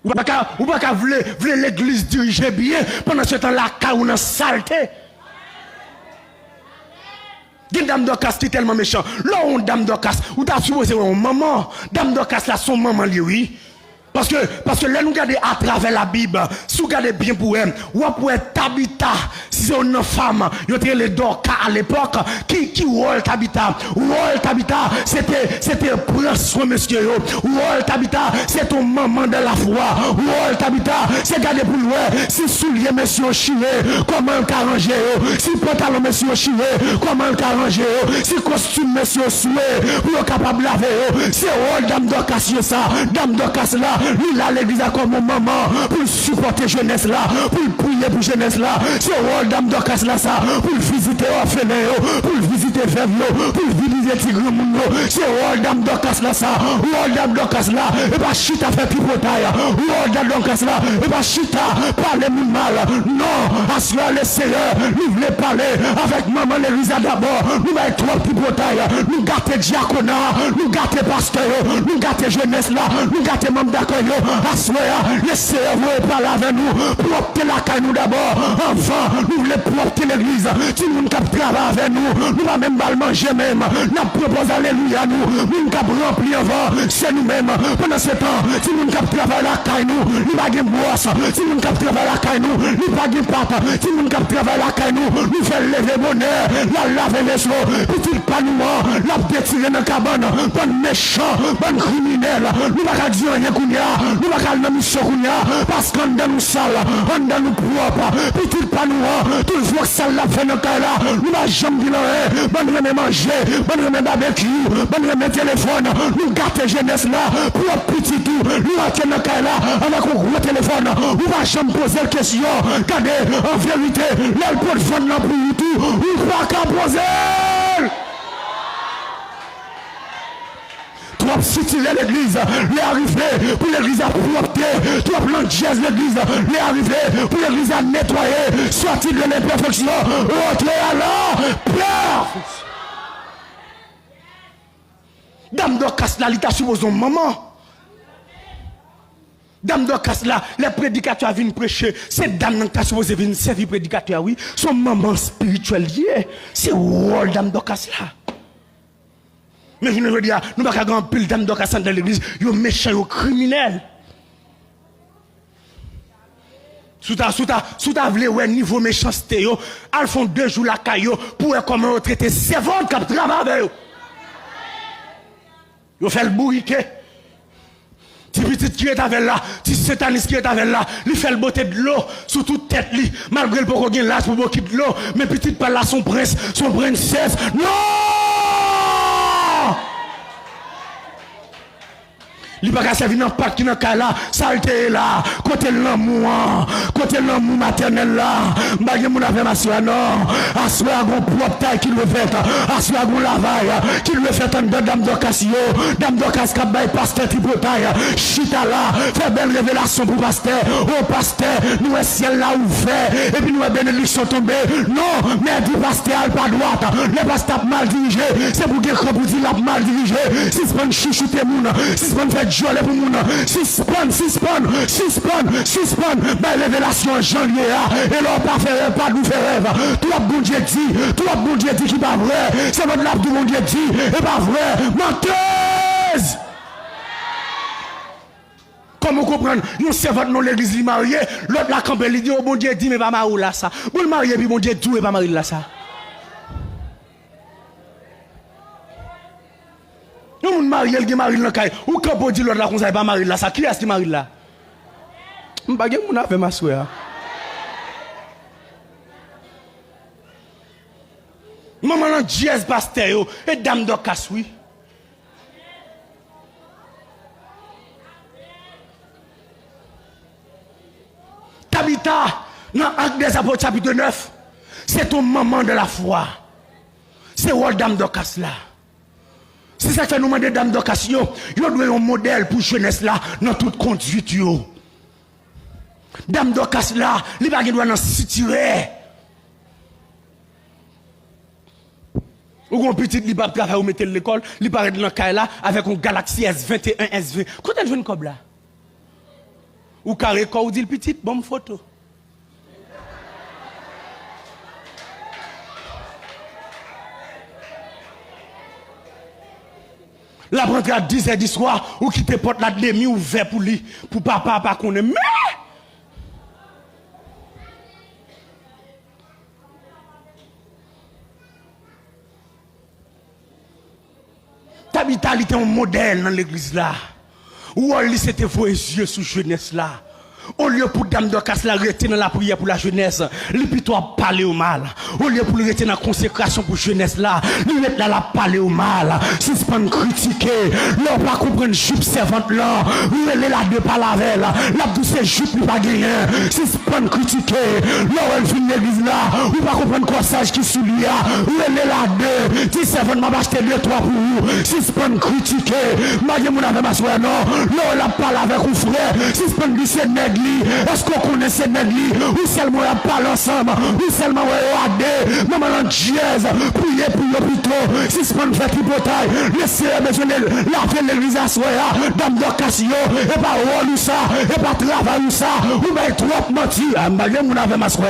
Ou pas vouloir l'église diriger bien pendant ce temps la caille ou dans saleté. Une dame d'Ocas qui est tellement méchant. Là, on dame d'Ocas, ou t'as supposé une maman. Dame d'Ocas là, son maman, lui, oui. Parce que là, nous regardons à travers la Bible, si vous regardez bien pour elle, ou pour Tabitha, si c'est une femme, il y a les Dorcas à l'époque, qui rôle Tabitha? Rôle Tabitha, c'était prince, monsieur. Rôle Tabitha, c'est ton maman de la foi. Rôle Tabitha, c'est garder pour lui, si soulier, monsieur, chier, comment on arranger, si pantalon, monsieur, chier, comment on arranger, si costume, monsieur, soué, pour être capable de laver, c'est rôle dame d'Ocas, ça, dame d'Ocas là. Lui là l'église a comme maman pour supporter jeunesse là, pour prier pour jeunesse là. C'est rôle dame d'Ocas là ça, pour visiter orphelin, pour visiter veuve, pour visiter tigre moun. C'est rôle dame d'Ocas là ça, rôle dame d'Ocas là, et pas chita faire pipotaille, rôle dame d'Ocas là, et pas chita parler moun mal. Non, à cela le Seigneur, nous voulons parler avec maman l'église d'abord, nous mettons trop pipotaille, nous gâter diaconat, nous gâter pasteur, nous gâter jeunesse là, nous gâter membre d'accord. Laissez vous parler avec nous pour opter la caille nous d'abord. Enfin, nous voulons propter l'église. Si nous ne travaillons avec nous, nous ne même pas manger même. Nous proposons alléluia nous. Nous ne remplir avant. C'est nous-mêmes. Pendant ce temps, si nous ne travaillons la caille nous, nous ne pas boisse. Si nous ne travaillons la caille nous, nous ne pas pâte. Si nous ne travaillons la caille nous, nous faisons lever bonheur, la laver les choses. Petit panouement, la détirer dans la cabane. Bon méchant, bon criminel. Nous ne pas dire rien qu'on y a. Nous ne pouvons pas mission parce qu'on est nous sale, on est nous propre, petit pas nous, toujours sale la fin de là, nous n'avons jamais dit non, bon remet manger, bon remet barbecue, bon remet téléphone, nous gâtons jeunesse là, pour petit tout, nous mettons dans là, avec un gros téléphone, nous ne jamais poser la question, regardez, en vérité, l'aile pour le fond là pour tout, nous ne pouvons pas poser. Trop situer l'église, les arriver pour l'église à propter, trop l'angier l'église, les arriver pour l'église à nettoyer, sortir de l'imperfection, rentrer à la perfection. Dame d'Ocas là, il t'a supposé maman. Dame d'Ocas là, les prédicateurs viennent prêcher, c'est dame qui a supposé venir servir prédicateur, oui, son maman spirituelle, c'est rôle dame d'Ocas là. Mais je veux dire, nous ne pouvons pas grand pile dame d'Ocas dans l'église, ils sont méchants, ils sont criminels. Sous ta vle ouais niveau méchanceté yo, ils font 2 jours la caillou pour comment traiter c'est votre qui travaille avec eux. Ils fait le bourriquet. Si petit qui est avec là, si sataniste qui est avec là, il fait le beauté de l'eau sous toute tête li, malgré le poko gen là pour beaucoup de l'eau, mais petit par là son prince, son princesse. Non! Il n'y a pas servir dans le pacte qui n'a pas là, saleté là, côté l'amour maternel là, bagay moun avec ma soeur non, assoir gon propre taille qui le fait, assoir gon lavage qui le fait en dame d'Ocas dame d'Ocas qui bail pasteur tripotaille, chita là, fait belle révélation pour pasteur, oh pasteur, nous est ciel là ouvert, et puis nous est bénédiction tombée, non, mais dit pasteur pas droite, le pasteur mal dirigé, c'est pour dire que vous dites la mal dirigé, si c'est pas chouchouter moun, si c'est pas fait jouer pour moun, suspend, ben révélation janvier, et l'on pas faire pas nous faire rêve, tout le bon Dieu dit qui pas vrai, c'est votre lave du bon Dieu dit, et pas vrai, menteuse! Comment vous comprenez? Nous servons dans l'église li marié, l'autre la campé, il dit, oh bon Dieu dit, mais pas marié là ça. Bon le marié, puis bon Dieu dit, et pas marié là ça. Nous marié, il marié dans caille. Ou quand on dit l'autre là, qu'on ne pas marié là ça. Qui est-ce qui marié là? Je ne sais pas si vous avez ma soeur. Maman nan jazz pasteur et dame d'Ocas oui. Tabitha dans Actes des Apôtres chapitre 9, c'est ton maman de la foi. C'est rôle dame d'Ocas là. C'est ça que nous demandons dame d'Ocas yo doit un modèle pour jeunesse là dans toute conduite yo. Dame d'Ocas là, li pa doit dans situer. Ou gon petit li pa travailler ou mettre l'école, li paraît dans caille là avec un Galaxy S21 SV. Quand elle vient comme là? Ou carré quoi, ou dit le petit, bonne photo. La rentrée à 10h du soir, ou quitter porte la demi ouvert pour lui, pour papa, pas qu'on est. Mais! Tabitha était un modèle dans l'église là. Ou on c'était vos yeux sous jeunesse là. Au lieu pour Dame Dorcas la rester dans la prière pour la jeunesse, lui plutôt parler au mal. Au lieu pour lui rester dans la consécration pour jeunesse là, lui mettre là la parler au mal. Si c'est pas critiquer, l'on pas comprendre jupe servante là, lui elle est là de pas la veille, la douce jupe lui pas gagner. Si c'est pas critiquer, l'on elle vient l'église là, ou pas comprendre corsage qui sous lui là, lui elle est là de, si servante m'a acheté 2-3 pour vous. Si c'est pas critiquer, m'a dit mon avec ma soeur non, l'on elle parle avec un frère, si c'est pas glisser est-ce qu'on connaît ces nègres ou seulement on parle ensemble ou seulement on regarde maman en dièse prier pour l'hôpital si c'est pas une fête hypothèque laissez besoin laver l'église à soi Dame Dorcas et pas rôle ça et pas travail ça ou bien trop menti malgré mon avec ma soeur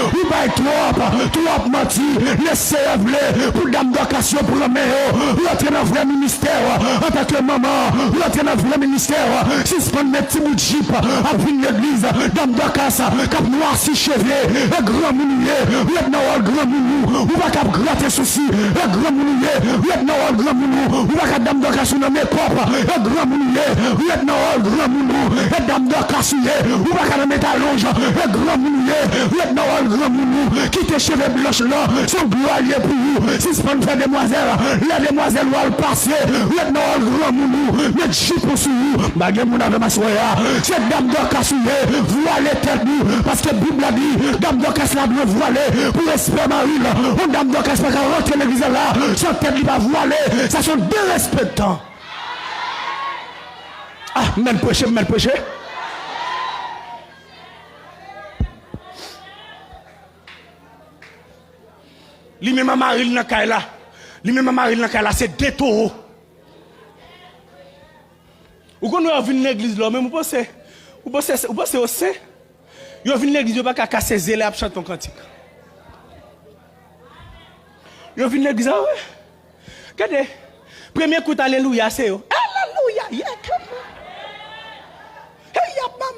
ou bien trop menti laissez appeler pour Dame Dorcas pour le meilleur rentrer dans le vrai ministère en tant que maman rentrer dans le vrai ministère si c'est pas une petite bout de jeep après l'église, Dame Dorcas, cap noir si cheveux, un grand mounier, lieutenant grand mounou, ou pas cap gratter souci, un grand mounier, lieutenant grand mounou, ou pas cap Dame Dorcas dans mes propres, un grand mounier, lieutenant grand mounou, et Dame Dorcas, ou pas cap mettre à longe, un grand mounier, lieutenant grand mounou, qui tes cheveux blanches là, sont gloirieux pour vous, si c'est pas une fête demoiselle, les demoiselles vont le passer, lieutenant grand mounou, mettre chip pour sous vous, baguette mon avec ma soya, c'est Dame Dorcas, voiler tête nous, parce que la Bible a dit, Dame Dorcas la doit voiler, pour respect Marie là, on Dame Dorcas pas rentrer l'église là, son tête il va voiler, ça sont deux respectants. Ah, même péché. Lui-même à Marie dans là, c'est deux taureaux. Ou quand on vient l'église là, même vous pensez aussi, vous venez l'église, vous ne pouvez pas casser les élèves chanter un cantique. Vous venez l'église, ah ouais. Regardez, premier coup d'alléluia, c'est eux. Alléluia,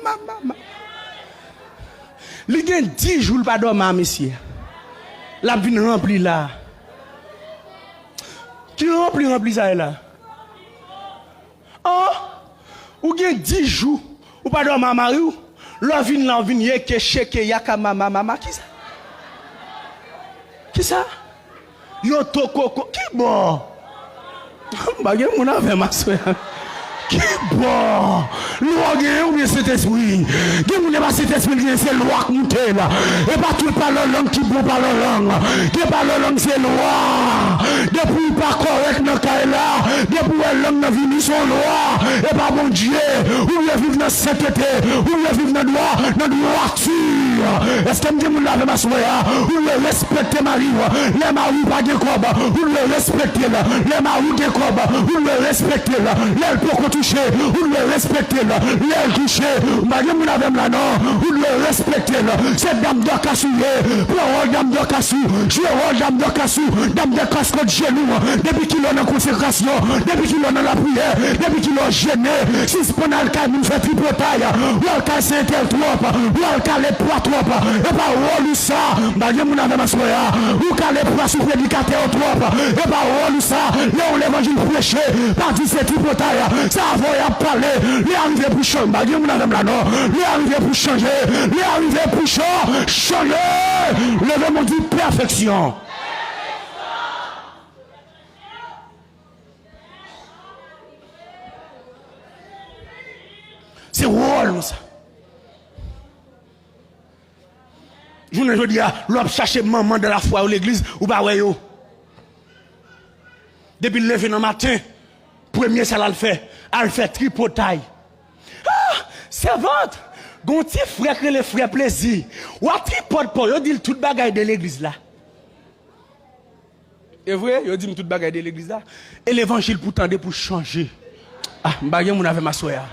maman. Il y a 10 jours pas dormir, monsieur. La vie remplie là. Qui remplit ça là? Oh, ou il y a 10 jours. Ou pas dormir mari ou l'on vient que cheke yaka mama qui ça yo tokoko qui bon bagay mon avec ma soeur qui bon loi ou bien cet esprit qui mon pas cet esprit c'est loi qui monte là et pas tout parler langue qui bon parler langue qui parle langue c'est loi depuis pas correct dans cas là depuis langue dans vie son loi et pas bon Dieu ou bien vivre dans sainteté ou bien vivre dans droiture est-ce que me dit mon avec ma soeur ou le respecter mari les mari pas de cob ou le respecter là les mari de cob ou le respecter là les pour toucher ou le respecter là les toucher mari mon avec là non ou le respecter là c'est Dame Dorcas pour Dame Dorcas je Dame Dorcas Dame Dorcas contre genou depuis qu'il est en consécration depuis qu'il est dans la prière depuis qu'il est gêné si c'est pas le cas nous fait tripotaille ou le cas c'est tel trop ou le cas les poids trop et pas rôle ça mari mon avec ma soeur ou cas les poids sous prédicateur trop et pas rôle ça là l'évangile prêché par dit c'est tripotaille ça va parler les arriver pour changer mari mon avec là non les arriver pour changer les arriver pour changer le mot dit perfection. C'est rôle ça. Je ne dis pas, l'on chercher maman de la foi ou l'église ou pas ouais yo. Depuis le lever dans le matin, premier ça l'a fait, elle fait tripotaille. Ah, servante, gonti frère que les frères plaisir. Ou a tripote pour yo dit toute bagaille de l'église là. Et vrai, yo dit toute bagaille de l'église là et l'évangile pour tendre pour changer. Ah, m'bagay mon avec ma soeur.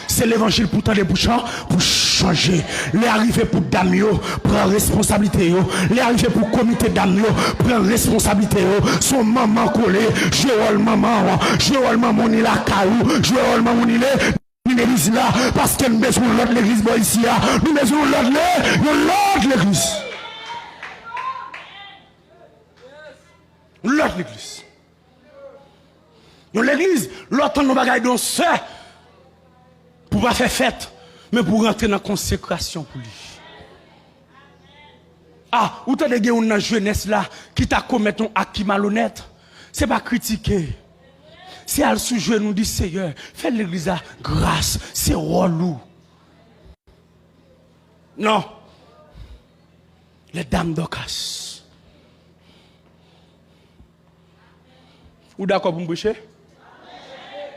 C'est l'évangile pour tendre pour changer. Les arrivés pour Damio, prend responsabilité. Les arrivés pour comité Damio, prend responsabilité. Son maman collé, Joël maman, il la caillou, Joël maman il est. L'église là, parce que nous besoin de l'autre l'église ici là, nous besoin de l'autre l'église. L'autre l'église. L'église, l'autre nous bagaille donc ça pour pas faire fête, mais pour rentrer dans la consécration pour lui. Ah, ou t'as des gens dans la jeunesse là qui t'a commis un acte malhonnête, c'est pas critiquer. C'est à sous nous dit Seigneur, fais l'église à grâce, c'est relou. Non. Les dames d'Ocas. Ou d'accord pour me boucher?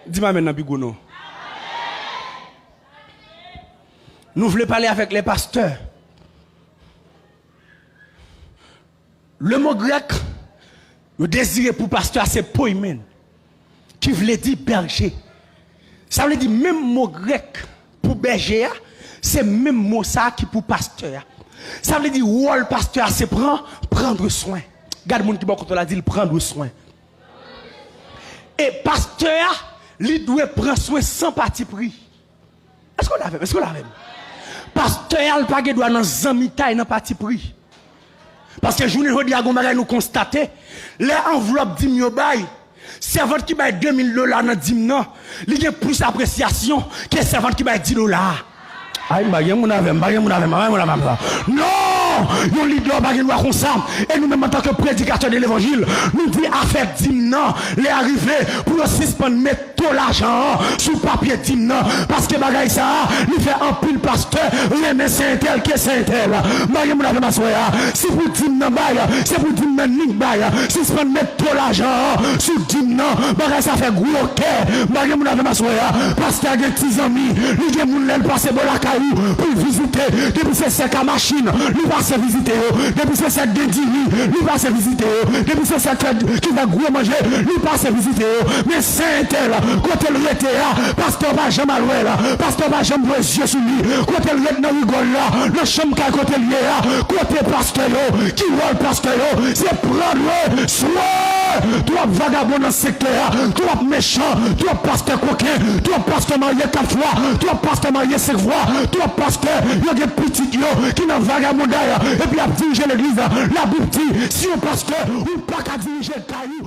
Dis-moi maintenant, Bigono. Nous voulons parler avec les pasteurs. Le mot grec, le désiré pour pasteur, c'est poimen. Qui voulait dire berger. Ça veut dire même mot grec pour berger, c'est même mot ça qui pour pasteur. Ça veut dire rôle pasteur, c'est prendre soin. Regarde mon qui bon la dit prendre soin. Et pasteur, il doit prendre soin sans parti pris. Est-ce qu'on l'a fait? Est-ce qu'on l'a fait? Pasteur, il pas doit dans zamita et dans parti pris. Parce que journée aujourd'hui à nous constater les enveloppes 10 000 bail. Servante qui baille $2000 dans 10 000, il y a plus d'appréciation que servante qui baille $10. Aïe, non! Nous leader pas nous comme ça et nous même en tant que prédicateur de l'évangile nous dit affaire dimnan les arriver pour suspendre mettre tout l'argent sous papier dimnan parce que bagaille ça il fait un pile pasteur mais c'est un tel que c'est un tel mariam la ma soya c'est pour dimnan bail c'est pour dimnan ning bail suspendre mettre tout l'argent sous dimnan bagaille ça fait gros cœur mariam la ma soya pasteur a des petits amis il y a moun l'elle passer bon la caillou pour visiter depuis c'est sec à machine il va se visiter depuis c'est cette dédini il va se visiter depuis c'est cette qui va gros manger il va se visiter mais c'est tel côté le était là pasteur va jamais louer là pasteur va jamais louer yeux sur lui côté le dans rigole là le chambre qu'à côté lié là côté pasteur qui rôle pasteur c'est prendre soin toi vagabond dans secteur toi méchant toi pasteur coquin toi pasteur marié 4 fois toi pasteur marié 5 fois toi pasteur il y a des petits qui n'ont vagabond et puis à diriger l'église, la Bible dit, si un pasteur ou pas qu'à diriger le caillou,